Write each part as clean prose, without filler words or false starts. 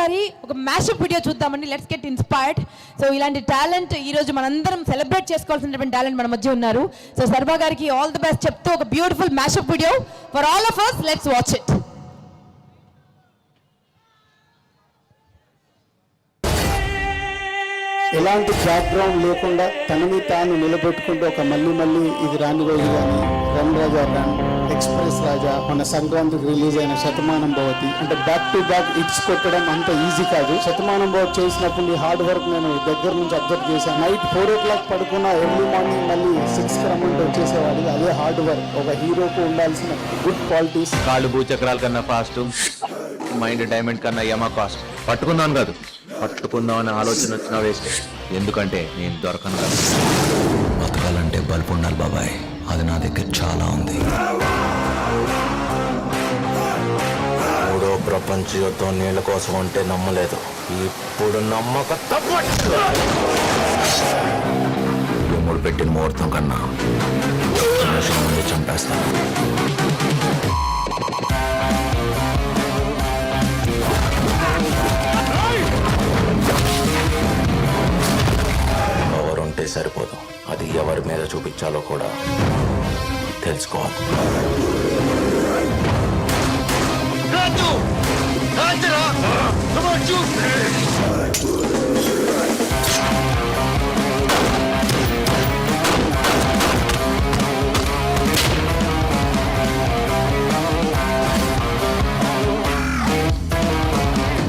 ఒక్కసారి ఒక mashup video చూద్దామండి. Let's get inspired. సో ఇలాంటి టాలెంట్ ఈ రోజు మనందరం సెలబ్రేట్ చేసుకోవాల్సినటువంటి టాలెంట్ మన మధ్య ఉన్నారు. సో సర్వా గారికి ఆల్ ది బెస్ట్ చెప్తూ ఒక beautiful mashup video for all of us. Let's watch it. ఎలాంటి బ్యాక్గ్రౌండ్ లేకుండా తనని తాను నిలబెట్టుకుంటూ ఒక మళ్ళీ ఇది రాని రోజు కానీ, రన్ రాజా రన్, ఎక్స్ప్రెస్ రాజా, మన సంక్రాంతికి రిలీజ్ అయిన శతమానం భవతి, అంటే బ్యాక్ టు బ్యాక్ హిట్స్ కొట్టడం అంత ఈజీ కాదు. శతమానం భవతి చేసినప్పుడు ఈ హార్డ్ వర్క్ నేను దగ్గర నుంచి అబ్జర్వ్ చేశాను. నైట్ 4 o'clock పడుకున్న ఎర్లీ మార్నింగ్ మళ్ళీ 6 రమ్మంటే వచ్చేసేవాడు. అదే హార్డ్ వర్క్, ఒక హీరోకు ఉండాల్సిన గుడ్ క్వాలిటీస్. కాళ్ళు భూచక్రాల కన్నా ఫాస్ట్, మైండ్ డైమండ్ కన్నా యమా కాస్ట్. పట్టుకుందాం కాదు, పట్టుకుందాం అనే ఆలోచన వచ్చినా వేస్ట్. ఎందుకంటే నేను దొరకను కదా. బతకాలంటే బల్బు ఉండాలి బాబాయ్, అది నా దగ్గర చాలా ఉంది. మూడో ప్రపంచ యుద్ధం నీళ్ళ కోసం అంటే నమ్మలేదు, ఇప్పుడు నమ్మక తప్పట్టు. ఎముడు పెట్టిన ముహూర్తం కన్నా ముందు చంపేస్తాను. ఎవరుంటే సరిపోదు, అది ఎవరి మీద చూపించాలో కూడా తెలుసుకోవాలి.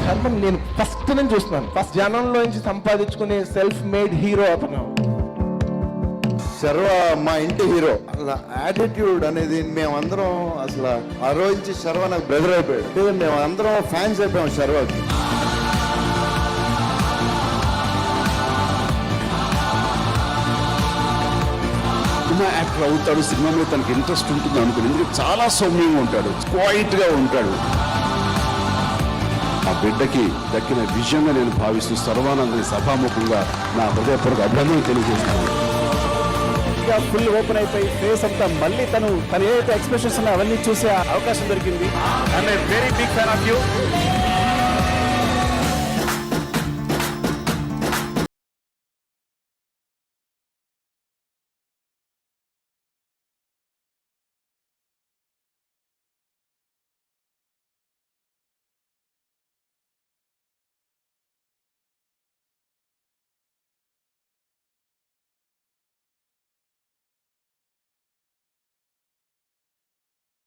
శర్మని నేను ఫస్ట్ నుంచి చూస్తున్నాను. ఫస్ట్ జనంలో నుంచి సంపాదించుకునే సెల్ఫ్ మేడ్ హీరో అతను. శర్వ మా ఇంటి హీరో. అసలు యాటిట్యూడ్ అనేది మేమందరం అసలు ఆ రోజు నుంచి శర్వ నాకు బ్రదర్ అయిపోయాడు. మేము అందరం ఫ్యాన్స్ అయిపోయాం శర్వకి. సినిమా యాక్టర్ అవుతాడు, సినిమా మీద తనకి ఇంట్రెస్ట్ ఉంటుంది అనుకుని, ఎందుకంటే చాలా సౌమ్యంగా ఉంటాడు, క్వైట్గా ఉంటాడు. ఆ బిడ్డకి దక్కిన విజయంగా నేను భావిస్తూ సర్వానందని సభాముఖంగా నా హృదయపూర్వక అభినందనలు తెలియజేస్తున్నాను. ఫుల్ ఓపెన్ అయిపోయి ఫేస్ అంతా మళ్ళీ తను ఏదైతే ఎక్స్ప్రెషన్స్ ఉన్నాయో అవన్నీ చూసే అవకాశం దొరికింది. I'm a very big fan of you.